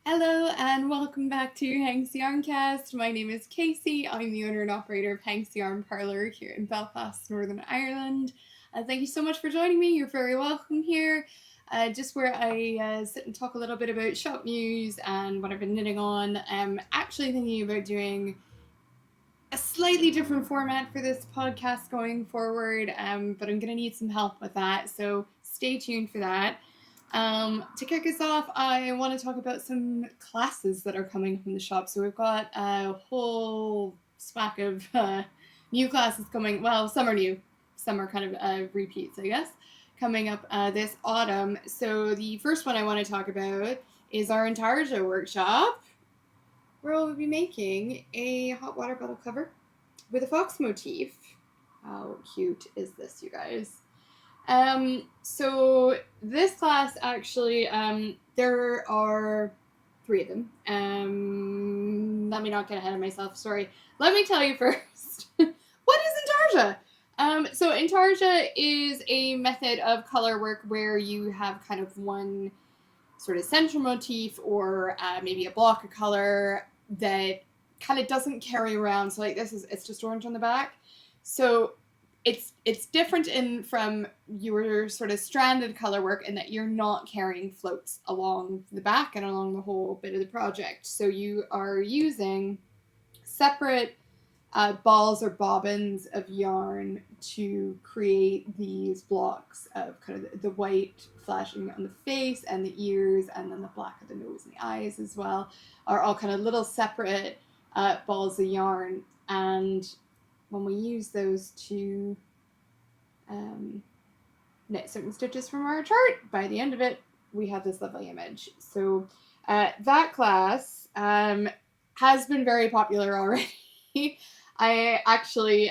Hello and welcome back to Hank's Yarncast. My name is Casey. I'm the owner and operator of Hank's Yarn Parlour here in Belfast, Northern Ireland. Thank you so much for joining me. You're very welcome here. Just where I sit and talk a little bit about shop news and what I've been knitting on. I'm actually thinking about doing a slightly different format for this podcast going forward, but I'm going to need some help with that, so stay tuned for that. To kick us off, I want to talk about some classes that are coming from the shop. So we've got a whole swack of new classes coming. Well, some are new, some are kind of repeats, I guess, coming up this autumn. So the first one I want to talk about is our Intarsia workshop, where we'll be making a hot water bottle cover with a fox motif. How cute is this, you guys? So this class actually, there are 3 of them. Let me not get ahead of myself, sorry. Let me tell you first, what is Intarsia? So Intarsia is a method of color work where you have kind of one sort of central motif or maybe a block of color that kind of doesn't carry around. So like it's just orange on the back. So it's different from your sort of stranded color work in that you're not carrying floats along the back and along the whole bit of the project. So you are using separate balls or bobbins of yarn to create these blocks of kind of the white flashing on the face and the ears, and then the black of the nose and the eyes as well, are all kind of little separate balls of yarn. And when we use those to knit certain stitches from our chart, by the end of it, we have this lovely image. So that class has been very popular already. I actually,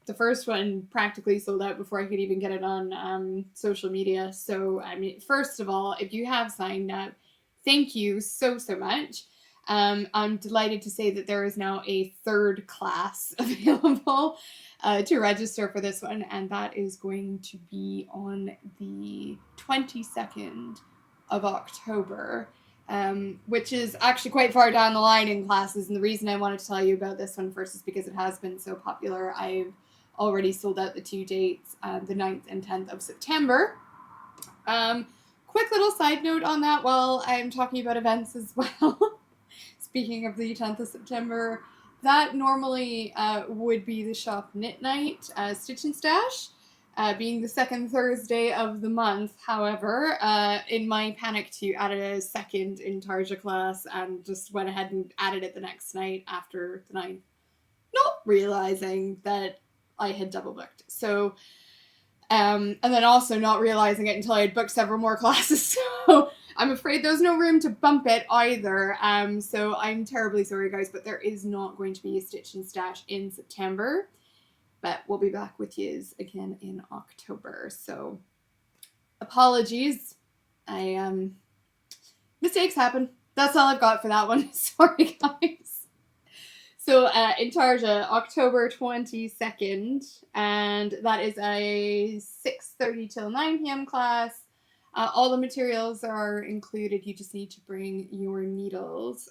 the first one practically sold out before I could even get it on social media. So, I mean, first of all, if you have signed up, thank you so much. I'm delighted to say that there is now a 3rd class available to register for this one, and that is going to be on the 22nd of October, which is actually quite far down the line in classes. And the reason I wanted to tell you about this one first is because it has been so popular. I've already sold out the 2 dates, the 9th and 10th of September. Quick little side note on that while I'm talking about events as well. Speaking of the 10th of September, that normally would be the shop knit night, Stitch and Stash, being the 2nd Thursday of the month. However, in my panic to add a 2nd Intarsia class, and just went ahead and added it the next night after the 9th, not realizing that I had double booked. So, and then also not realizing it until I had booked several more classes. So I'm afraid there's no room to bump it either. So I'm terribly sorry, guys, but there is not going to be a Stitch and Stash in September. But we'll be back with yous again in October. So apologies. Mistakes happen. That's all I've got for that one. Sorry, guys. So Intarsia, October 22nd, and that is a 6:30 till 9 p.m. class. All the materials are included. You just need to bring your needles.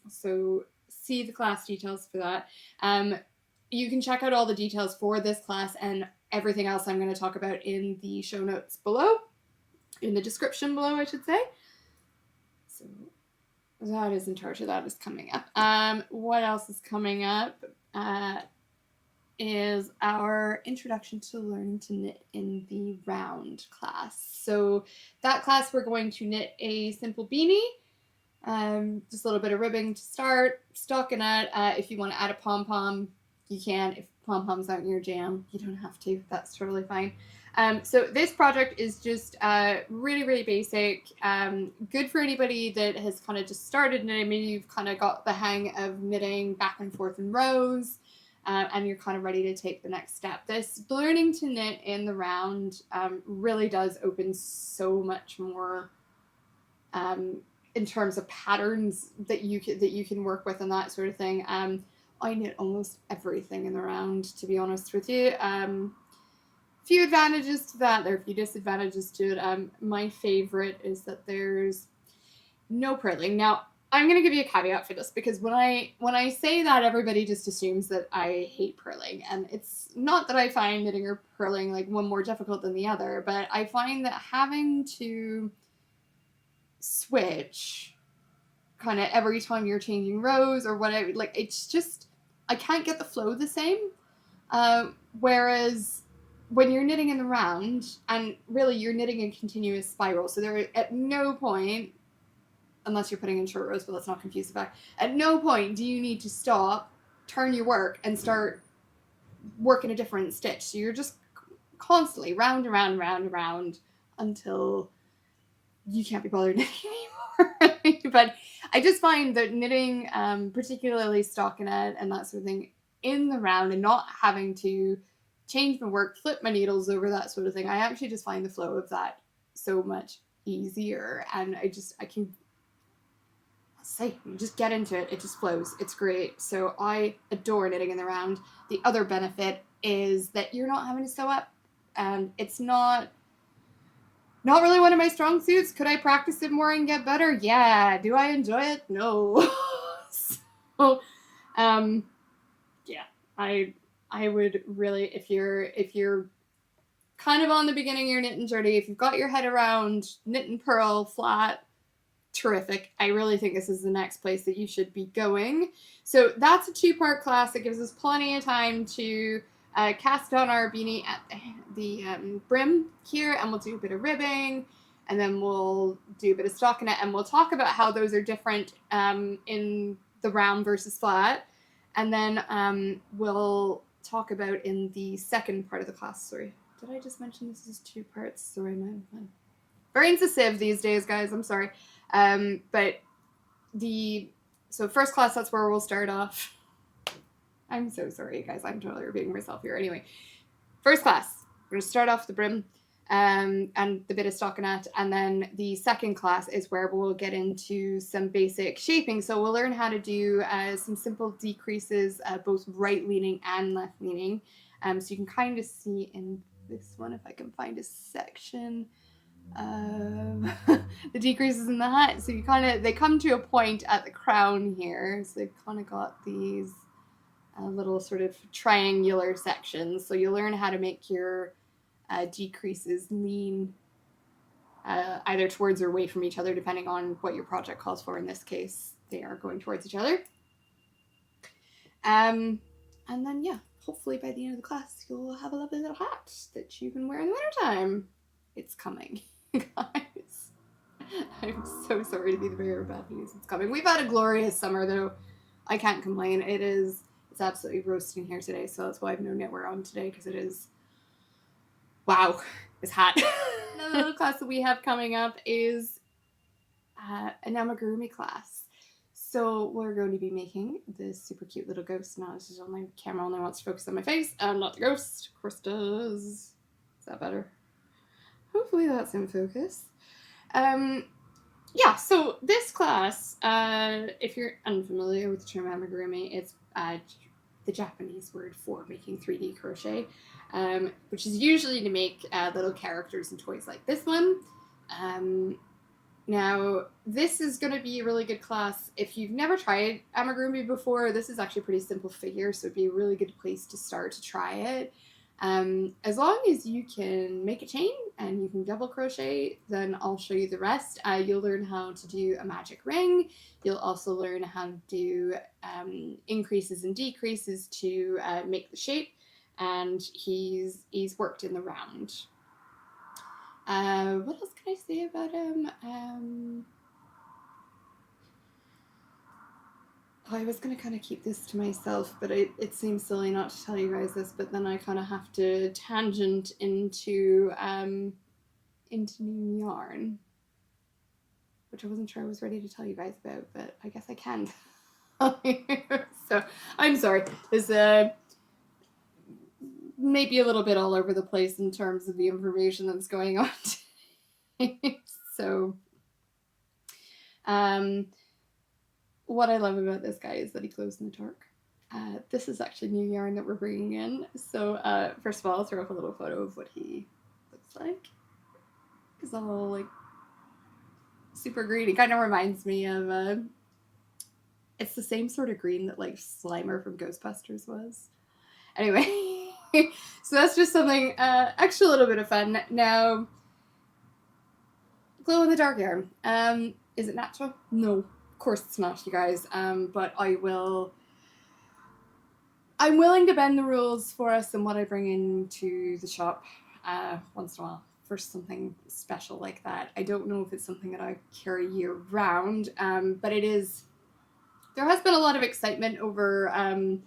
So see the class details for that. You can check out all the details for this class and everything else I'm going to talk about in the show notes below, in the description below, I should say. So that is Intarsia. That is coming up. What else is coming up is our Introduction to Learning to Knit in the Round class. So that class, we're going to knit a simple beanie. Just a little bit of ribbing to start, stockinette. If you want to add a pom-pom, you can. If pom-poms aren't your jam, you don't have to. That's totally fine. So this project is just really basic. Good for anybody that has kind of just started knitting. Maybe you've kind of got the hang of knitting back and forth in rows, and you're kind of ready to take the next step. This learning to knit in the round really does open so much more in terms of patterns that you can work with and that sort of thing. I knit almost everything in the round, to be honest with you. few advantages to that. There are a few disadvantages to it. My favorite is that there's no purling. Now, I'm going to give you a caveat for this because when I say that, everybody just assumes that I hate purling, and it's not that I find knitting or purling like one more difficult than the other, but I find that having to switch kind of every time you're changing rows or whatever, like it's just I can't get the flow the same. Whereas when you're knitting in the round, and really you're knitting a continuous spiral, so there at no point, unless you're putting in short rows, but let's not confuse the fact, at no point do you need to stop, turn your work, and start working a different stitch. So you're just constantly round and round and round and round until you can't be bothered knitting anymore. But I just find that knitting, particularly stockinette and that sort of thing, in the round and not having to change my work, flip my needles over, that sort of thing, I actually just find the flow of that so much easier. And I can say, you just get into it, it just flows, it's great. So I adore knitting in the round. The other benefit is that you're not having to sew up, and it's not really one of my strong suits. Could I practice it more and get better? Yeah. Do I enjoy it? No. So, yeah, I would really, if you're kind of on the beginning of your knitting journey, if you've got your head around knit and purl flat, terrific. I really think this is the next place that you should be going. So that's a 2-part class. It gives us plenty of time to cast on our beanie at the brim here, and we'll do a bit of ribbing, and then we'll do a bit of stockinette, and we'll talk about how those are different in the round versus flat, and then we'll talk about in the second part of the class. Sorry, did I just mention this is 2 parts? Sorry, my brain's a sieve these days, guys. I'm sorry. But so first class, that's where we'll start off. I'm so sorry, guys. I'm totally repeating myself here. Anyway, first class, we're going to start off the brim and the bit of stockinette. And then the second class is where we'll get into some basic shaping. So we'll learn how to do some simple decreases, both right-leaning and left-leaning. So you can kind of see in this one, if I can find a section, the decreases in the hat. So they come to a point at the crown here. So they've kind of got these little sort of triangular sections. So you learn how to make your decreases lean either towards or away from each other, depending on what your project calls for. In this case, they are going towards each other. And then, yeah, hopefully by the end of the class, you'll have a lovely little hat that you can wear in the wintertime. It's coming, guys. I'm so sorry to be the bearer of bad news. It's coming. We've had a glorious summer, though. I can't complain. It's absolutely roasting here today, so that's why I have no knitwear on today, because it is, wow, it's hot. Another little class that we have coming up is an amigurumi class. So we're going to be making this super cute little ghost. Now this is on my camera, only wants to focus on my face, and not the ghost. Of course does. Is that better? Hopefully that's in focus. Yeah, so this class, if you're unfamiliar with the term amigurumi, it's the Japanese word for making 3D crochet, which is usually to make little characters and toys like this one. Now, this is going to be a really good class. If you've never tried amigurumi before, this is actually a pretty simple figure, so it'd be a really good place to start to try it. As long as you can make a chain and you can double crochet, then I'll show you the rest. You'll learn how to do a magic ring. You'll also learn how to do increases and decreases to make the shape, and he's worked in the round. What else can I say about him? I was going to kind of keep this to myself, but it seems silly not to tell you guys this, but then I kind of have to tangent into new yarn, which I wasn't sure I was ready to tell you guys about, but I guess I can. So, I'm sorry. This may be a little bit all over the place in terms of the information that's going on today. So, what I love about this guy is that he glows in the dark. This is actually new yarn that we're bringing in. So first of all, I'll throw up a little photo of what he looks like. He's all like super green. It kind of reminds me of it's the same sort of green that like Slimer from Ghostbusters was. Anyway, so that's just something extra little bit of fun. Now, glow in the dark yarn. Is it natural? No, of course it's not, you guys. But I'm willing to bend the rules for us and what I bring into the shop once in a while for something special like that. I don't know if it's something that I carry year round, but it is. There has been a lot of excitement over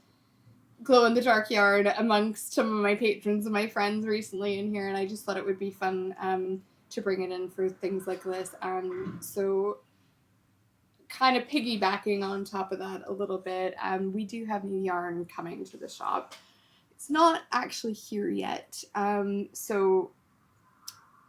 glow in the dark yarn amongst some of my patrons and my friends recently in here, and I just thought it would be fun to bring it in for things like this. So kind of piggybacking on top of that a little bit, we do have new yarn coming to the shop. It's not actually here yet, so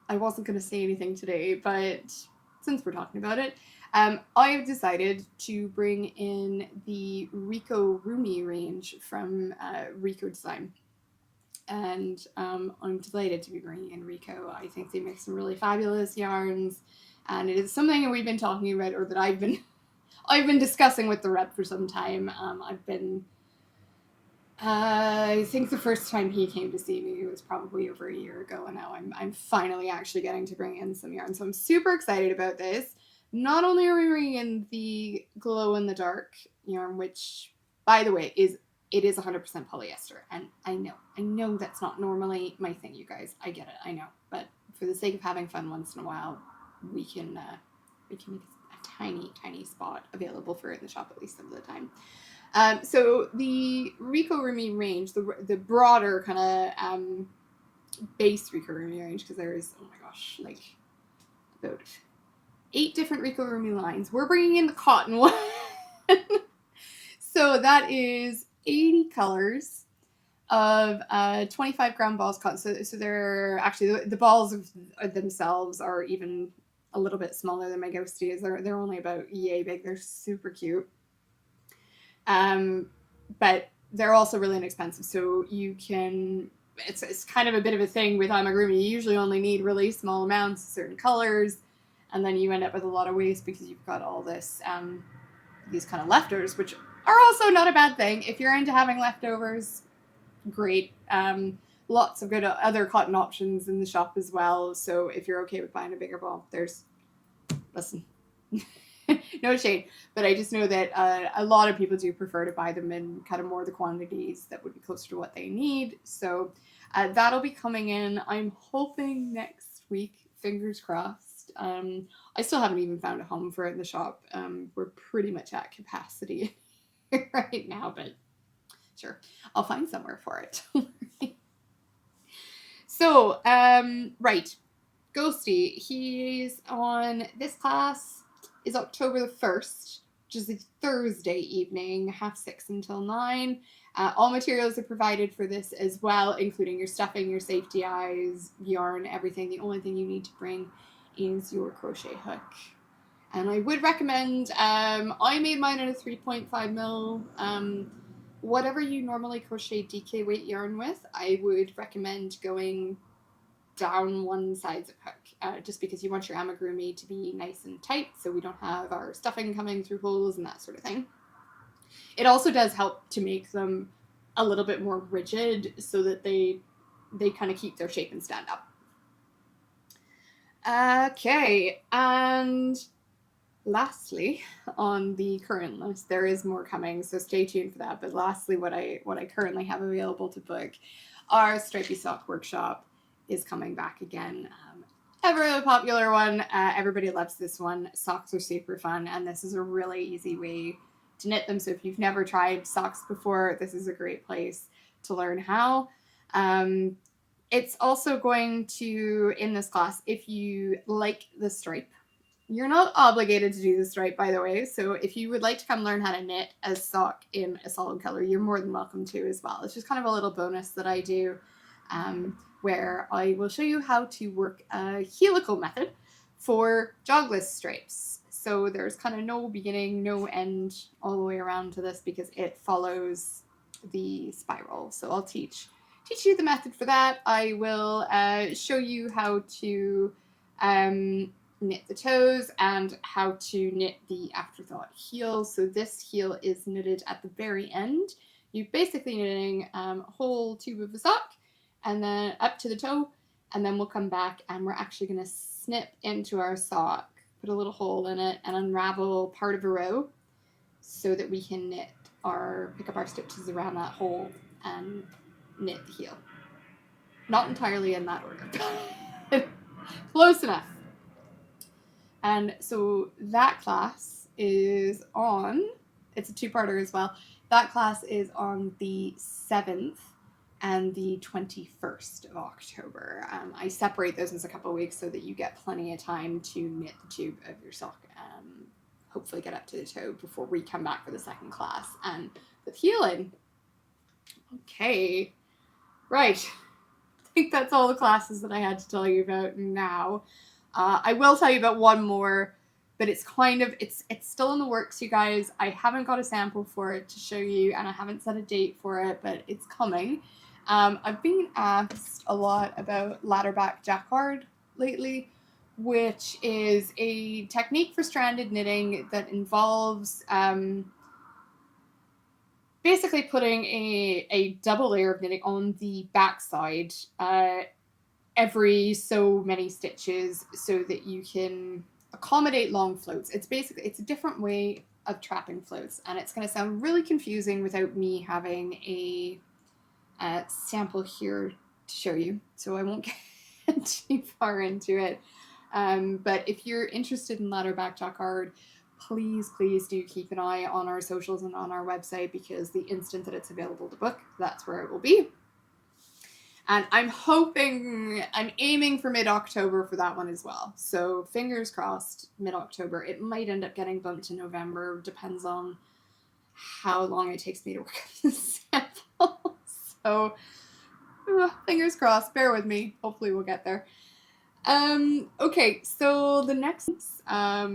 I wasn't going to say anything today, but since we're talking about it, I've decided to bring in the Rico Rumi range from Rico Design. And I'm delighted to be bringing in Rico. I think they make some really fabulous yarns, and it is something that we've been talking about, or that I've been discussing with the rep for some time. I think the first time he came to see me was probably over a year ago, and now I'm finally actually getting to bring in some yarn. So I'm super excited about this. Not only are we bringing in the glow in the dark yarn, which, by the way, is 100% polyester, and I know that's not normally my thing, you guys. I get it, I know, but for the sake of having fun once in a while, we can make a tiny spot available for it in the shop at least some of the time. So the Rico Rumi range, the broader kind of base Rico Rumi range, because there is, oh my gosh, like about 8 different Rico Rumi lines. We're bringing in the cotton one. So that is 80 colors of 25-gram balls cotton. So they're actually, the balls themselves are even a little bit smaller than my ghosties. They're only about yay big. They're super cute. But they're also really inexpensive. So you can, it's kind of a bit of a thing with amigurumi. You usually only need really small amounts of certain colors, and then you end up with a lot of waste because you've got all this, these kind of leftovers, which are also not a bad thing. If you're into having leftovers, great. Lots of good other cotton options in the shop as well. So if you're okay with buying a bigger ball, listen, no shade, but I just know that a lot of people do prefer to buy them in kind of more the quantities that would be closer to what they need. So that'll be coming in, I'm hoping, next week, fingers crossed. I still haven't even found a home for it in the shop. We're pretty much at capacity right now, but sure, I'll find somewhere for it. So, right, Ghosty, he's on, this class is October the 1st, which is a Thursday evening, 6:30 until 9. All materials are provided for this as well, including your stuffing, your safety eyes, yarn, everything. The only thing you need to bring is your crochet hook. And I would recommend, I made mine in a 3.5 mil. Whatever you normally crochet DK weight yarn with, I would recommend going down one size of hook, just because you want your amigurumi to be nice and tight so we don't have our stuffing coming through holes and that sort of thing. It also does help to make them a little bit more rigid so that they kind of keep their shape and stand up. Okay, and lastly, on the current list, there is more coming, so stay tuned for that. But lastly, what I currently have available to book, our Stripey Sock Workshop is coming back again. Ever a popular one. Everybody loves this one. Socks are super fun, and this is a really easy way to knit them. So if you've never tried socks before, this is a great place to learn how. It's also going to, in this class, if you like the stripe, you're not obligated to do the stripe, by the way. So if you would like to come learn how to knit a sock in a solid color, you're more than welcome to as well. It's just kind of a little bonus that I do, where I will show you how to work a helical method for jogless stripes. So there's kind of no beginning, no end all the way around to this because it follows the spiral. So I'll teach you the method for that. I will show you how to knit the toes and how to knit the afterthought heel. So this heel is knitted at the very end. You're basically knitting a whole tube of the sock and then up to the toe, and then we'll come back and we're actually going to snip into our sock, put a little hole in it, and unravel part of a row so that we can pick up our stitches around that hole and knit the heel. Not entirely in that order. Close enough. And so that class is on, it's a two-parter as well. That class is on the 7th and the 21st of October. I separate those as a couple of weeks so that you get plenty of time to knit the tube of your sock and hopefully get up to the toe before we come back for the second class and the healing. Okay, right. I think that's all the classes that I had to tell you about now. I will tell you about one more, but it's it's still in the works, you guys. I haven't got a sample for it to show you, and I haven't set a date for it, but it's coming. I've been asked a lot about ladderback jacquard lately, which is a technique for stranded knitting that involves basically putting a double layer of knitting on the backside every so many stitches so that you can accommodate long floats. It's a different way of trapping floats, and it's going to sound really confusing without me having a sample here to show you, so I won't get too far into it. But if you're interested in ladderback jacquard, please do keep an eye on our socials and on our website, because the instant that it's available to book, that's where it will be. And I'm aiming for mid-October for that one as well. So fingers crossed, mid-October. It might end up getting bumped to November. Depends on how long it takes me to work on the sample. So fingers crossed. Bear with me. Hopefully we'll get there. Okay, so the next, I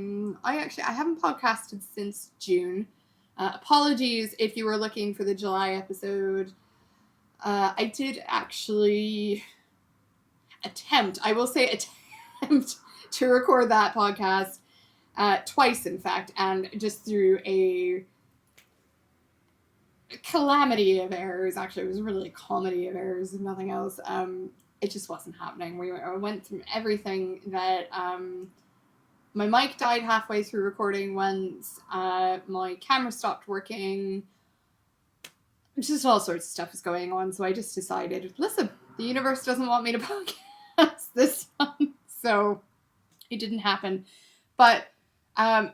haven't podcasted since June. Apologies if you were looking for the July episode. I did actually attempt to record that podcast twice, in fact, and just through a calamity of errors. Actually, it was really a comedy of errors, if nothing else. It just wasn't happening. I went through everything that, my mic died halfway through recording once, my camera stopped working, just all sorts of stuff is going on, so I just decided, listen, the universe doesn't want me to podcast this one, so it didn't happen. But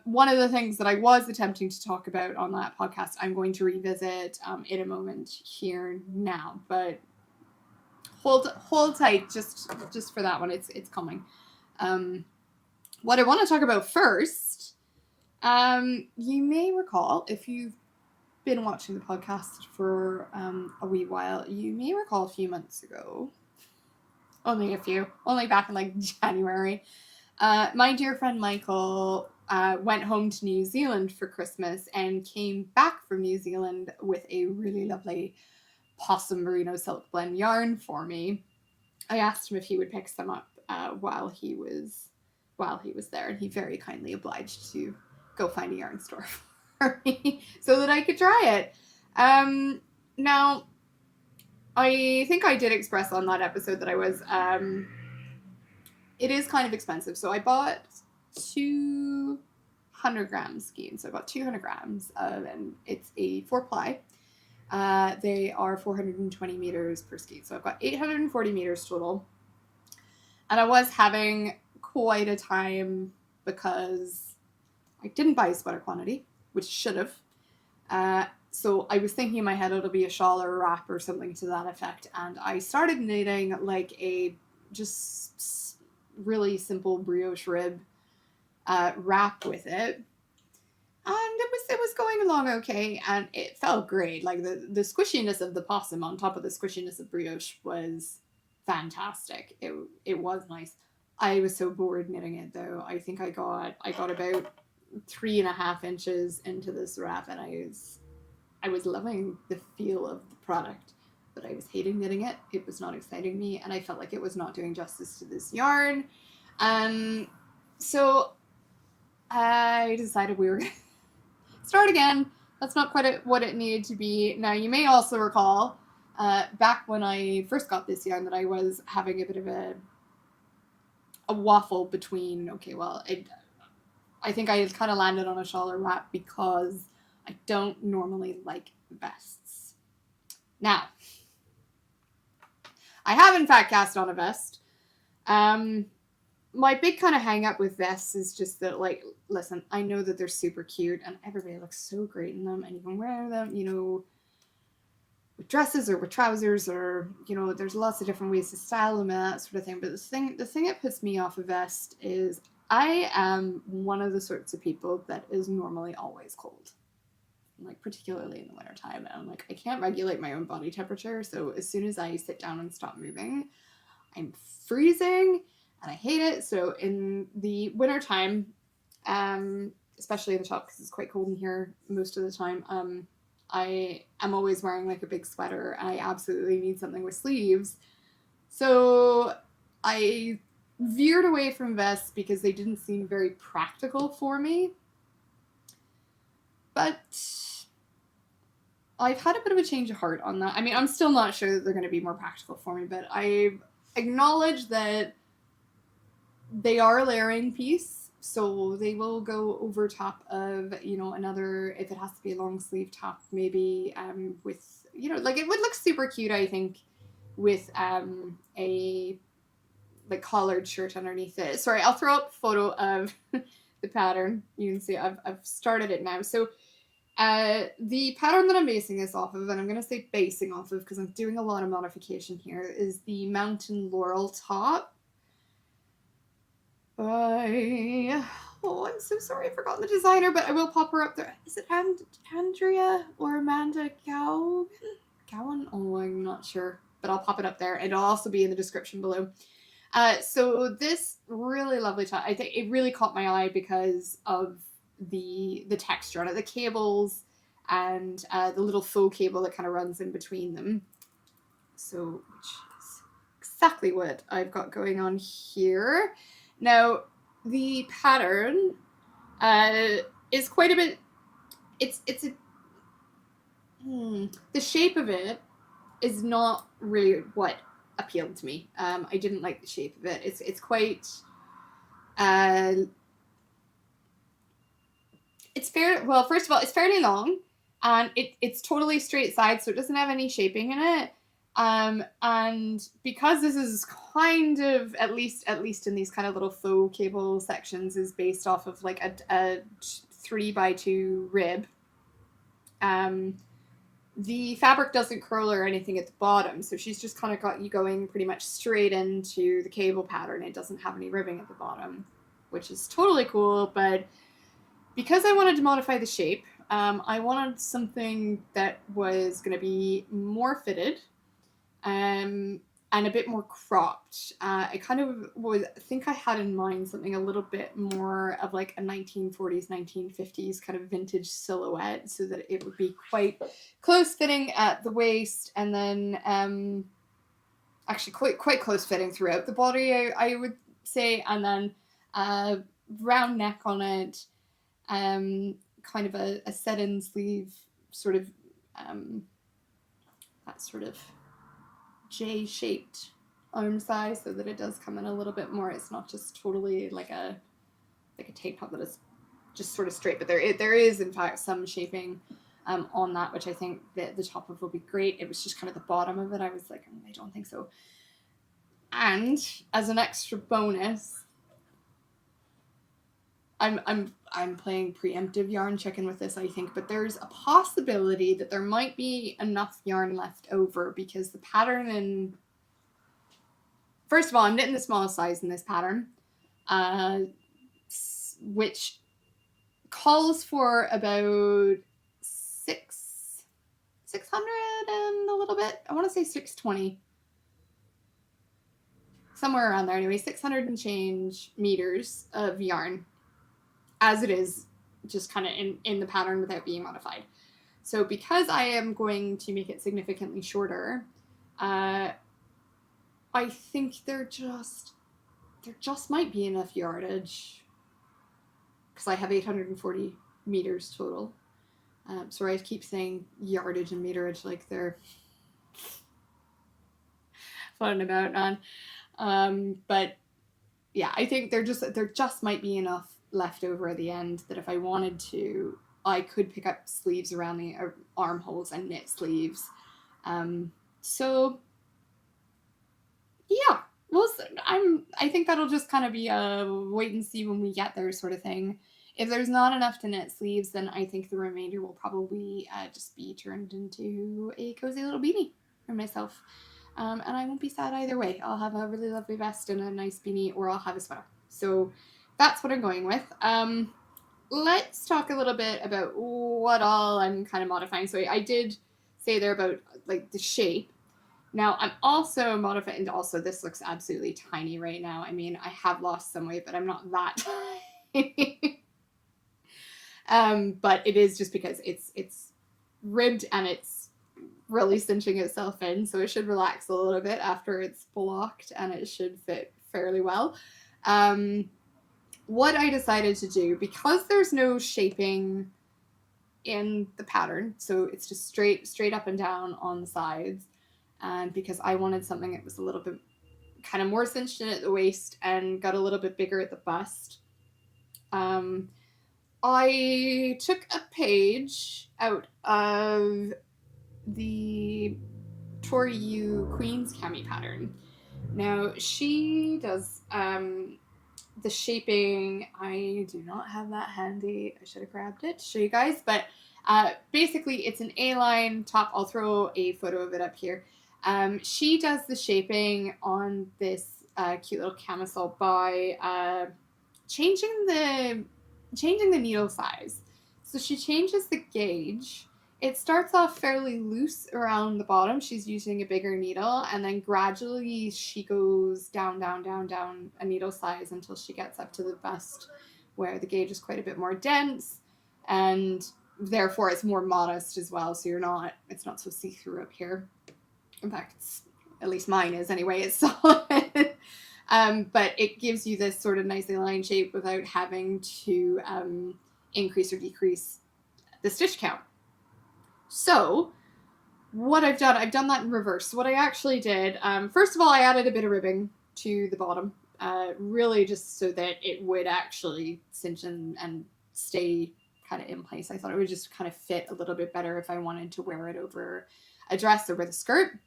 one of the things that I was attempting to talk about on that podcast, I'm going to revisit in a moment here now, but hold tight just for that one. It's coming. What I want to talk about first, you may recall, if you've been watching the podcast for a wee while, you may recall a few months ago, only back in like January, my dear friend Michael went home to New Zealand for Christmas and came back from New Zealand with a really lovely Possum merino silk blend yarn for me. I asked him if he would pick some up while he was there, and he very kindly obliged to go find a yarn store for me so that I could try it. Now, I think I did express on that episode that I was, it is kind of expensive, so I bought 200 gram skein, so I bought 200 grams of, and it's a 4-ply. They are 420 meters per skein, so I've got 840 meters total, and I was having quite a time because I didn't buy a sweater quantity, which should have. So I was thinking in my head it'll be a shawl or a wrap or something to that effect, and I started knitting like a just really simple brioche rib wrap with it, and it was going along okay, and it felt great. Like the squishiness of the Possum on top of the squishiness of brioche was fantastic. It was nice. I was so bored knitting it though. I think I got about 3.5 inches into this wrap, and I was loving the feel of the product, but I was hating knitting it. It was not exciting me, and I felt like it was not doing justice to this yarn. So I decided we were going to start again. That's not quite what it needed to be. Now, you may also recall, back when I first got this yarn, that I was having a bit of a waffle between, okay, well, I think I kind of landed on a shawl or wrap because I don't normally like vests. Now, I have in fact cast on a vest. My big kind of hang up with vests is just that, like, listen, I know that they're super cute and everybody looks so great in them, and you can wear them, you know, with dresses or with trousers, or, you know, there's lots of different ways to style them and that sort of thing. But the thing that puts me off a vest is I am one of the sorts of people that is normally always cold, like particularly in the wintertime. And like, I can't regulate my own body temperature, so as soon as I sit down and stop moving, I'm freezing and I hate it. So in the wintertime, especially in the shop because it's quite cold in here most of the time, I am always wearing like a big sweater. I absolutely need something with sleeves. So I veered away from vests because they didn't seem very practical for me. But I've had a bit of a change of heart on that. I mean, I'm still not sure that they're going to be more practical for me, but I acknowledge that they are a layering piece, so they will go over top of, you know, another, if it has to be a long sleeve top, maybe with, you know, like it would look super cute, I think, with a like collared shirt underneath it. Sorry, I'll throw up a photo of the pattern. You can see I've started it now. So the pattern that I'm basing this off of, and I'm going to say basing off of because I'm doing a lot of modification here, is the Mountain Laurel top. I'm so sorry, I've forgotten the designer, but I will pop her up there. Is it Andrea or Amanda Gowan? Oh, I'm not sure, but I'll pop it up there. It'll also be in the description below. So this really lovely top, I think it really caught my eye because of the texture on it, the cables, and the little faux cable that kind of runs in between them. So, which is exactly what I've got going on here. Now, the pattern is quite a bit. The shape of it is not really what appealed to me. I didn't like the shape of it. It's quite. It's fair. Well, first of all, it's fairly long, and it's totally straight side, so it doesn't have any shaping in it. And because this is kind of, at least in these kind of little faux cable sections, is based off of like a 3x2 rib, the fabric doesn't curl or anything at the bottom, so she's just kind of got you going pretty much straight into the cable pattern. It doesn't have any ribbing at the bottom, which is totally cool. But because I wanted to modify the shape, I wanted something that was going to be more fitted, and a bit more cropped. I kind of think I had in mind something a little bit more of like a 1940s, 1950s kind of vintage silhouette, so that it would be quite close fitting at the waist, and then actually quite close fitting throughout the body, I would say, and then round neck on it, kind of a set-in sleeve sort of that sort of J-shaped arm size, so that it does come in a little bit more. It's not just totally like a tank top that is just sort of straight, but there is in fact some shaping on that, which I think that the top of will be great. It was just kind of the bottom of it. I was like, I don't think so. And as an extra bonus, I'm playing preemptive yarn chicken with this, I think, but there's a possibility that there might be enough yarn left over, because the pattern in... First of all, I'm knitting the smallest size in this pattern, which calls for about 600 and a little bit. I want to say 620. Somewhere around there anyway, 600 and change meters of yarn. As it is just kind of in the pattern without being modified. So because I am going to make it significantly shorter, I think there just might be enough yardage, because I have 840 meters total. Sorry, I keep saying yardage and meterage like they're floating about on. But yeah, I think there just might be enough left over at the end that if I wanted to, I could pick up sleeves around the armholes and knit sleeves. So yeah, well, I think that'll just kind of be a wait and see when we get there sort of thing. If there's not enough to knit sleeves, then I think the remainder will probably just be turned into a cozy little beanie for myself. And I won't be sad either way. I'll have a really lovely vest and a nice beanie, or I'll have a sweater. So that's what I'm going with. Let's talk a little bit about what all I'm kind of modifying. So I did say there about like the shape. Now I'm also modifying, and also this looks absolutely tiny right now. I mean, I have lost some weight, but I'm not that tiny. But it is just because it's ribbed and it's really cinching itself in, so it should relax a little bit after it's blocked, and it should fit fairly well. What I decided to do, because there's no shaping in the pattern, so it's just straight up and down on the sides, and because I wanted something that was a little bit kind of more cinched in at the waist and got a little bit bigger at the bust, I took a page out of the Tori Yu Queen's Cami pattern. Now, she does the shaping. I do not have that handy. I should have grabbed it to show you guys. But basically, it's an A-line top. I'll throw a photo of it up here. She does the shaping on this cute little camisole by changing the needle size. So she changes the gauge. It starts off fairly loose around the bottom. She's using a bigger needle, and then gradually she goes down a needle size until she gets up to the bust, where the gauge is quite a bit more dense, and therefore it's more modest as well. So it's not so see-through up here. In fact, at least mine is anyway. It's solid. But it gives you this sort of nicely lined shape without having to increase or decrease the stitch count. So what I've done that in reverse. What I actually did, first of all, I added a bit of ribbing to the bottom, really just so that it would actually cinch and stay kind of in place. I thought it would just kind of fit a little bit better if I wanted to wear it over a dress or with a skirt.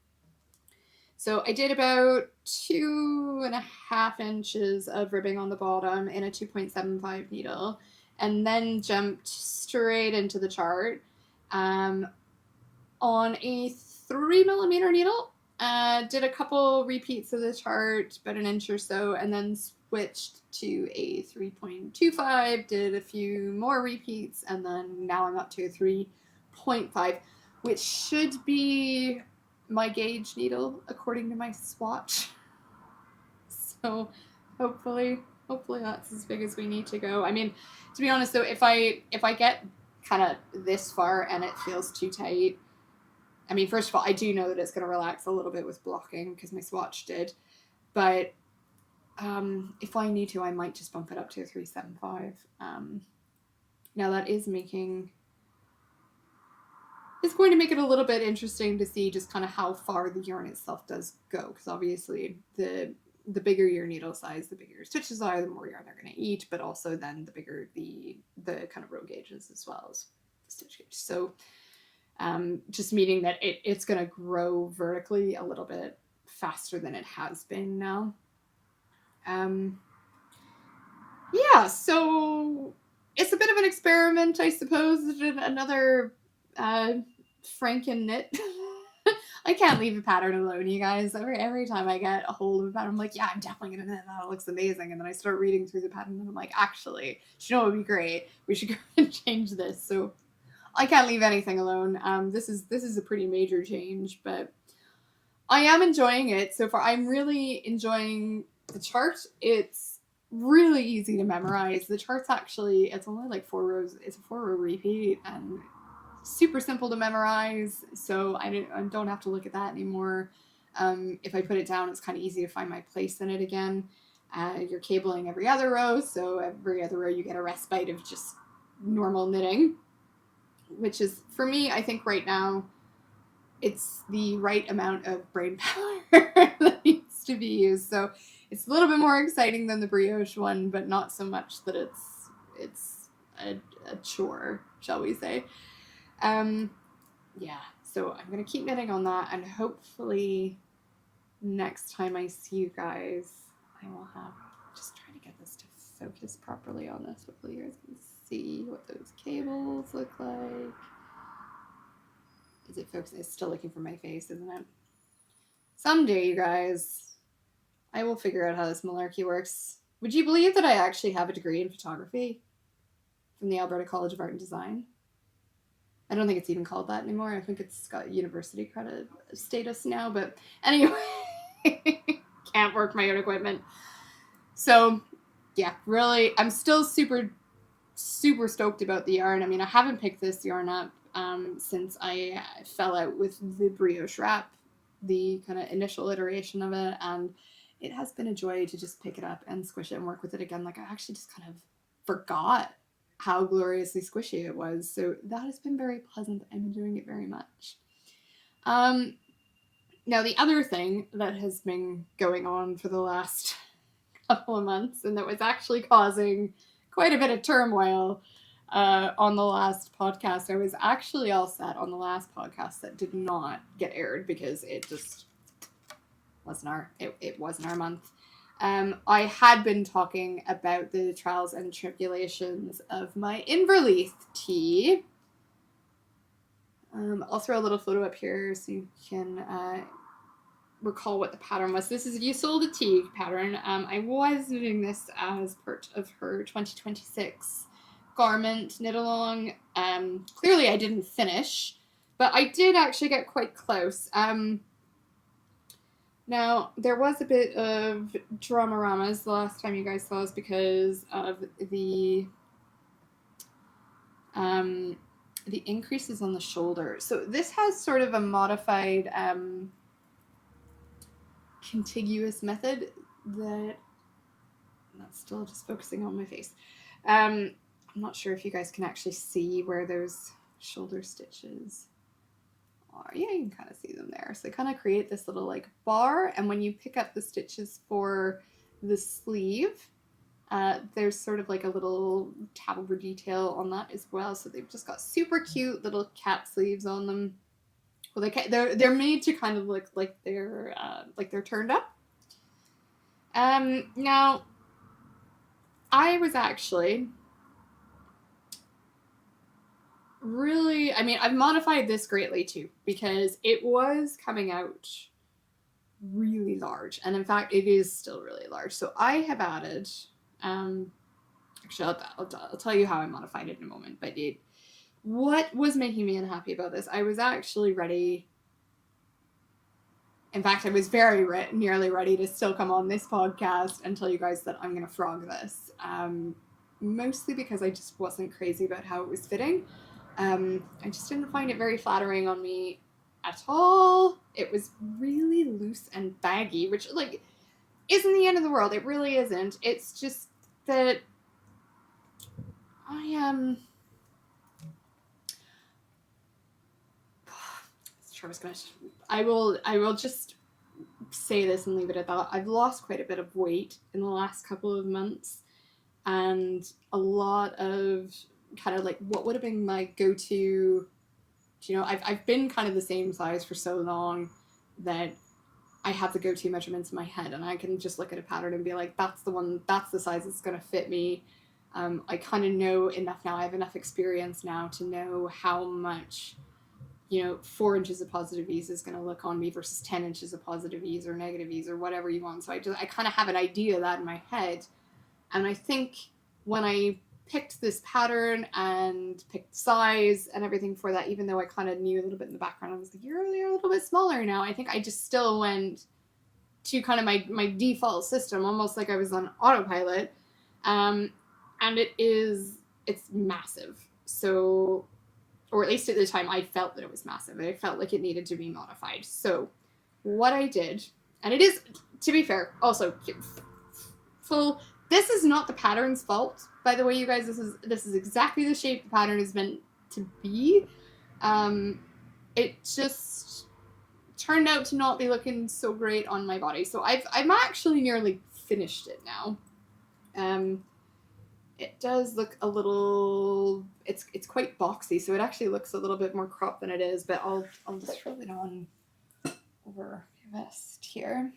So I did about 2.5 inches of ribbing on the bottom in a 2.75 needle, and then jumped straight into the chart on a 3mm needle. Did a couple repeats of the chart, about an inch or so, and then switched to a 3.25, did a few more repeats, and then now I'm up to a 3.5, which should be my gauge needle according to my swatch. So hopefully that's as big as we need to go. I mean, to be honest though, if I get kind of this far and it feels too tight, I mean, first of all, I do know that it's going to relax a little bit with blocking because my swatch did, but if I need to, I might just bump it up to a 3.75. Now that is it's going to make it a little bit interesting to see just kind of how far the yarn itself does go, because obviously the bigger your needle size, the bigger your stitches are, the more yarn they're going to eat, but also then the bigger the kind of row gauges as well as the stitch gauge. So just meaning that it's going to grow vertically a little bit faster than it has been now. Yeah, so it's a bit of an experiment, I suppose. Another Franken knit. I can't leave a pattern alone, you guys. Every time I get a hold of a pattern, I'm like, yeah, I'm definitely gonna knit that. It looks amazing. And then I start reading through the pattern, and I'm like, actually, you know what would be great? We should go and change this. So I can't leave anything alone. This is a pretty major change, but I am enjoying it so far. I'm really enjoying the chart. It's really easy to memorize. The chart's actually, it's only like 4 rows. It's a 4-row repeat and super simple to memorize. So I don't have to look at that anymore. If I put it down, it's kind of easy to find my place in it again. You're cabling every other row. So every other row you get a respite of just normal knitting, which is, for me, I think right now, it's the right amount of brain power that needs to be used. So it's a little bit more exciting than the brioche one, but not so much that it's a chore, shall we say. Yeah, so I'm going to keep knitting on that, and hopefully next time I see you guys, I will have, just trying to get this to focus properly on this. Hopefully you guys can see what those cables look like. Is it focusing? It's still looking for my face, isn't it? Someday, you guys, I will figure out how this malarkey works. Would you believe that I actually have a degree in photography from the Alberta College of Art and Design? I don't think it's even called that anymore. I think it's got university credit status now, but anyway, can't work my own equipment. So, yeah, really, I'm still super, super stoked about the yarn. I mean, I haven't picked this yarn up since I fell out with the brioche wrap, the kind of initial iteration of it, and it has been a joy to just pick it up and squish it and work with it again. Like, I actually just kind of forgot how gloriously squishy it was, so that has been very pleasant. I'm enjoying it very much. Now, the other thing that has been going on for the last couple of months, and that was actually causing quite a bit of turmoil on the last podcast. I was actually all set on the last podcast that did not get aired because it just wasn't our month. I had been talking about the trials and tribulations of my Inverleith tea. I'll throw a little photo up here so you can recall what the pattern was. This is a Sold a Tea pattern. I was knitting this as part of her 2026 garment knit along. Clearly I didn't finish, but I did actually get quite close. Now, there was a bit of drama-ramas the last time you guys saw us because of the increases on the shoulder. So this has sort of a modified contiguous method that's still just focusing on my face. I'm not sure if you guys can actually see where those shoulder stitches are. Yeah, you can kind of see them there. So they kind of create this little like bar, and when you pick up the stitches for the sleeve, there's sort of like a little tabler detail on that as well. So they've just got super cute little cat sleeves on them. Well, they're made to kind of look like they're turned up. Now, I was actually really, I mean, I've modified this greatly too, because it was coming out really large, and in fact it is still really large. So I have added, actually I'll tell you how I modified it in a moment, but what was making me unhappy about this, I was actually ready, in fact I was nearly ready to still come on this podcast and tell you guys that I'm going to frog this, mostly because I just wasn't crazy about how it was fitting. I just didn't find it very flattering on me at all. It was really loose and baggy, which, like, isn't the end of the world. It really isn't. It's just that I will just say this and leave it at that. I've lost quite a bit of weight in the last couple of months, and a lot of kind of like what would have been my go-to, I've been kind of the same size for so long that I have the go-to measurements in my head, and I can just look at a pattern and be like, that's the size that's going to fit me. I kind of know enough now. I have enough experience now to know how much, 4 inches of positive ease is going to look on me versus 10 inches of positive ease or negative ease or whatever you want. So I kind of have an idea of that in my head. And I think when I picked this pattern and picked size and everything for that, even though I kind of knew a little bit in the background, I was like, you're a little bit smaller now. I think I just still went to kind of my default system, almost like I was on autopilot. And it's massive. So, or at least at the time I felt that it was massive. I felt like it needed to be modified. So what I did, and it is, to be fair, also this is not the pattern's fault, by the way, you guys. This is exactly the shape the pattern is meant to be. It just turned out to not be looking so great on my body. So I'm actually nearly finished it now. It does look a little, it's quite boxy, so it actually looks a little bit more cropped than it is, but I'll just throw it on over my vest here.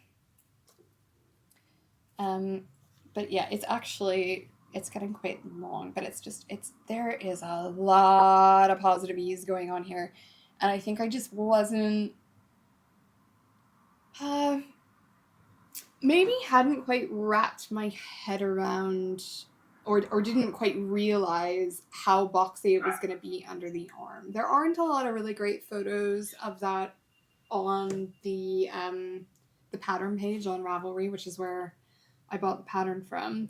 But yeah, it's getting quite long, but there is a lot of positive ease going on here. And I think I just wasn't, maybe hadn't quite wrapped my head around or didn't quite realize how boxy it was going to be under the arm. There aren't a lot of really great photos of that on the pattern page on Ravelry, which is where I bought the pattern from.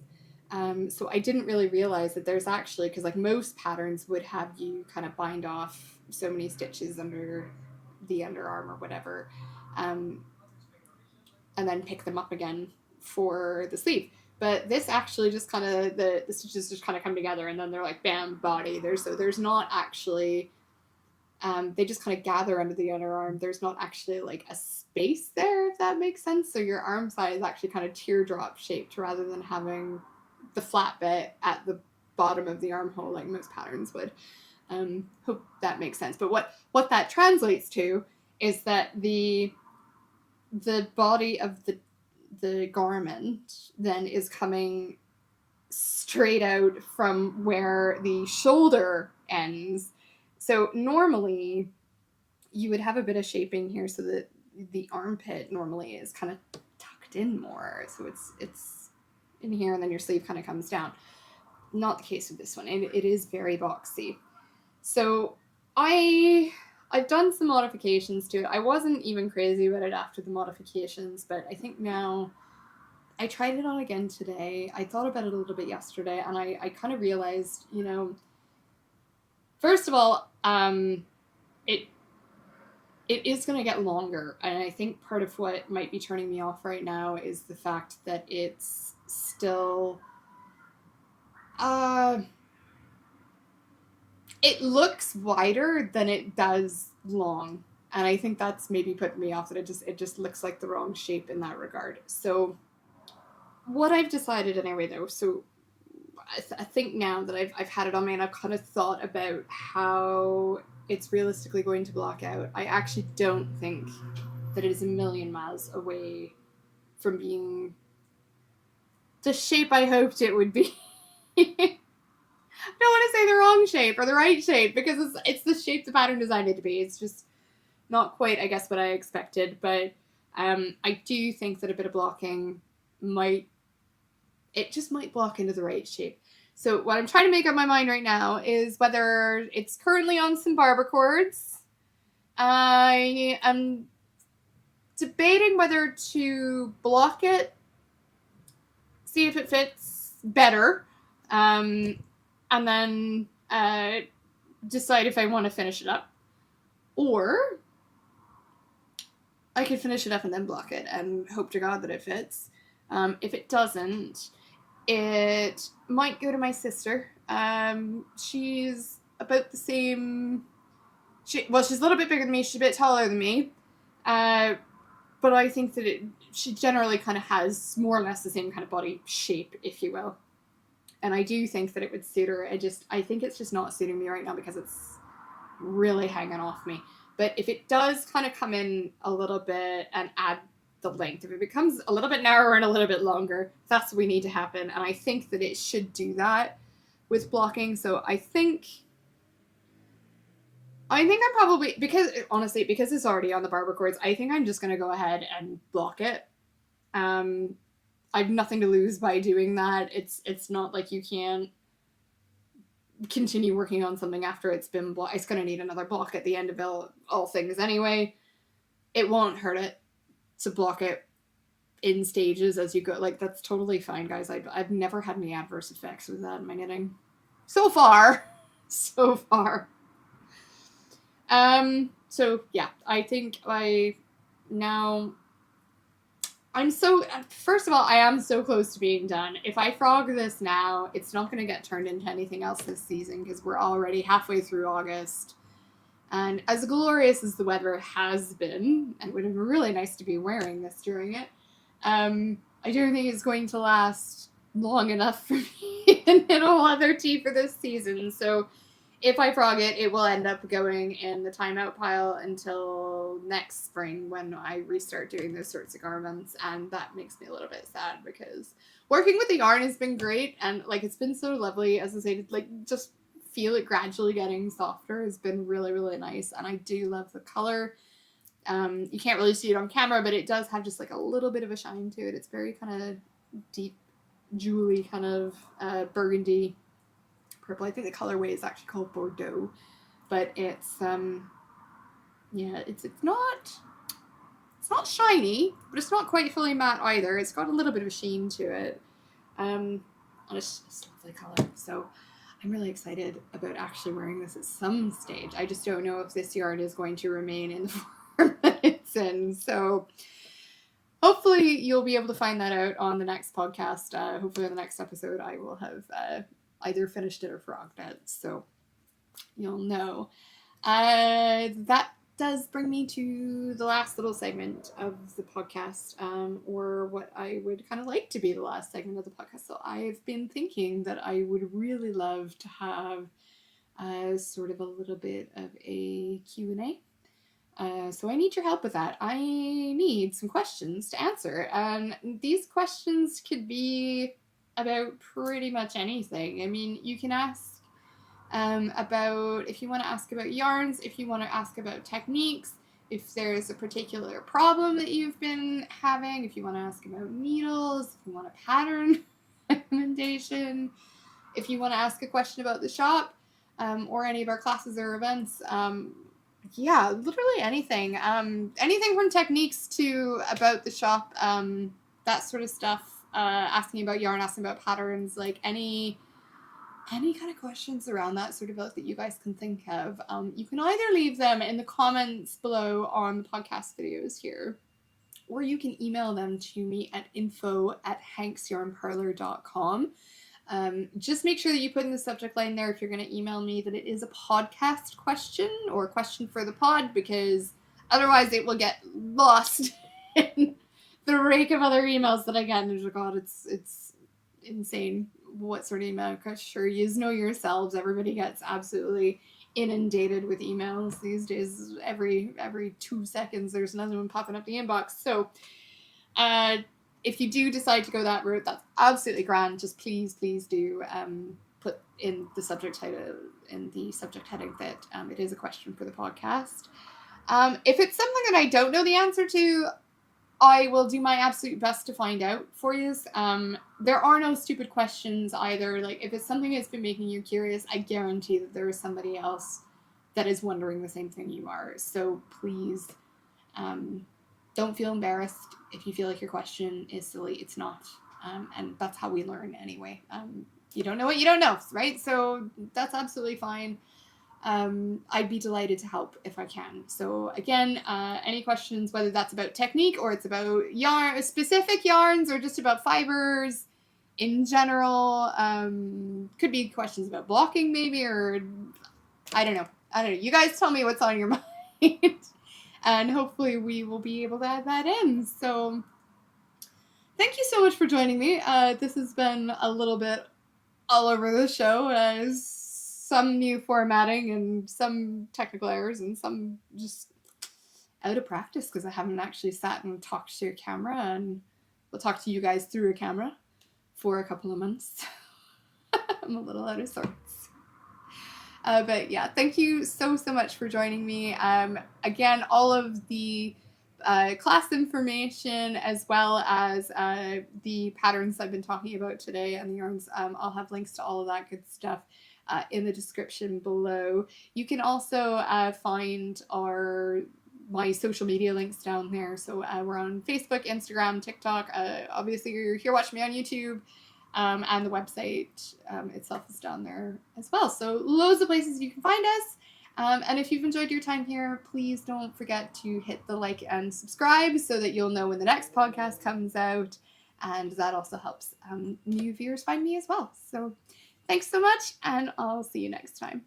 So I didn't really realize that there's actually, because like most patterns would have you kind of bind off so many stitches under the underarm or whatever, and then pick them up again for the sleeve. But this actually just kind of, the stitches just kind of come together and then they're like, bam, body. There's not actually, they just kind of gather under the underarm. There's not actually like a space there, if that makes sense. So your arm side is actually kind of teardrop shaped rather than having the flat bit at the bottom of the armhole like most patterns would. Hope that makes sense. But what that translates to is that the body of the garment then is coming straight out from where the shoulder ends. So normally you would have a bit of shaping here so that the armpit normally is kind of tucked in more. So it's in here and then your sleeve kind of comes down. Not the case with this one. It is very boxy. So I've done some modifications to it. I wasn't even crazy about it after the modifications, but I think now, I tried it on again today. I thought about it a little bit yesterday, and I kind of realized, first of all, it is going to get longer, and I think part of what might be turning me off right now is the fact that it's still, it looks wider than it does long, and I think that's maybe putting me off, that it just looks like the wrong shape in that regard. So what I've decided anyway, though, so I think now that I've had it on me and I've kind of thought about how it's realistically going to block out, I actually don't think that it is a million miles away from being the shape I hoped it would be. I don't want to say the wrong shape or the right shape, because it's the shape the pattern designed it to be. It's just not quite, I guess, what I expected. But I do think that a bit of blocking might block into the right shape. So what I'm trying to make up my mind right now is whether it's currently on some barber cords. I am debating whether to block it, see if it fits better, and then decide if I want to finish it up. Or I could finish it up and then block it and hope to God that it fits. If it doesn't, it might go to my sister. She's about the same. She's a little bit bigger than me. She's a bit taller than me. But I think that she generally kind of has more or less the same kind of body shape, if you will. And I do think that it would suit her. I think it's just not suiting me right now because it's really hanging off me. But if it does kind of come in a little bit and add the length, if it becomes a little bit narrower and a little bit longer, that's what we need to happen. And I think that it should do that with blocking. So I think I'm probably, because it's already on the barber cords, I think I'm just going to go ahead and block it. I've nothing to lose by doing that. It's not like you can't continue working on something after it's been blocked. It's going to need another block at the end of all things anyway. It won't hurt it to block it in stages as you go. Like, that's totally fine, guys. I've never had any adverse effects with that in my knitting. So far. So far. So yeah, I think first of all, I am so close to being done. If I frog this now, it's not going to get turned into anything else this season because we're already halfway through August. And as glorious as the weather has been, and it would have been really nice to be wearing this during it, I don't think it's going to last long enough for me to knit a whole other tee for this season. So if I frog it, it will end up going in the timeout pile until next spring when I restart doing those sorts of garments. And that makes me a little bit sad because working with the yarn has been great. And like, it's been so lovely, as I say, like just feel it gradually getting softer has been really, really nice. And I do love the color. You can't really see it on camera, but it does have just like a little bit of a shine to it. It's very kind of deep, jewelry kind of burgundy purple. I think the colorway is actually called Bordeaux, but it's it's not shiny, but it's not quite fully matte either. It's got a little bit of a sheen to it, and it's just a lovely color. So I'm really excited about actually wearing this at some stage. I just don't know if this yarn is going to remain in the form that it's in. So hopefully you'll be able to find that out on the next podcast. Hopefully in the next episode I will have either finished it or frogged it, so you'll know. That does bring me to the last little segment of the podcast, or what I would kind of like to be the last segment of the podcast. So I've been thinking that I would really love to have sort of a little bit of a Q&A. So I need your help with that. I need some questions to answer. And these questions could be about pretty much anything. I mean, you can ask about, if you want to ask about yarns, if you want to ask about techniques, if there's a particular problem that you've been having, if you want to ask about needles, if you want a pattern recommendation, if you want to ask a question about the shop, or any of our classes or events, yeah, literally anything. Anything from techniques to about the shop, that sort of stuff. Asking about yarn, asking about patterns, like any kind of questions around that sort of book that you guys can think of. You can either leave them in the comments below on the podcast videos here, or you can email them to me at info@hanksyarnparlor.com. Just make sure that you put in the subject line there, if you're going to email me, that it is a podcast question or question for the pod, because otherwise it will get lost in the rake of other emails that I get. And oh God, it's insane what sort of email. Cause sure, you know yourselves, everybody gets absolutely inundated with emails these days. Every 2 seconds there's another one popping up the inbox. So if you do decide to go that route, that's absolutely grand. Just please do put in the subject title, in the subject heading, that it is a question for the podcast. If it's something that I don't know the answer to, I will do my absolute best to find out for you. There are no stupid questions either. Like, if it's something that's been making you curious, I guarantee that there is somebody else that is wondering the same thing you are. So please, don't feel embarrassed if you feel like your question is silly. It's not. And that's how we learn anyway. You don't know what you don't know, right? So that's absolutely fine. I'd be delighted to help if I can. So again, any questions, whether that's about technique or it's about yarn, specific yarns, or just about fibers in general, could be questions about blocking maybe, or I don't know. You guys tell me what's on your mind, and hopefully we will be able to add that in. So thank you so much for joining me. This has been a little bit all over the show. Some new formatting and some technical errors and some just out of practice because I haven't actually sat and talked to a camera, and we'll talk to you guys through a camera for a couple of months. I'm a little out of sorts. But yeah, thank you so much for joining me. Again, all of the class information, as well as the patterns I've been talking about today and the yarns, I'll have links to all of that good stuff in the description below. You can also find our my social media links down there. So we're on Facebook, Instagram, TikTok. Obviously, you're here watching me on YouTube. And the website itself is down there as well. So loads of places you can find us. And if you've enjoyed your time here, please don't forget to hit the like and subscribe so that you'll know when the next podcast comes out. And that also helps new viewers find me as well. So thanks so much, and I'll see you next time.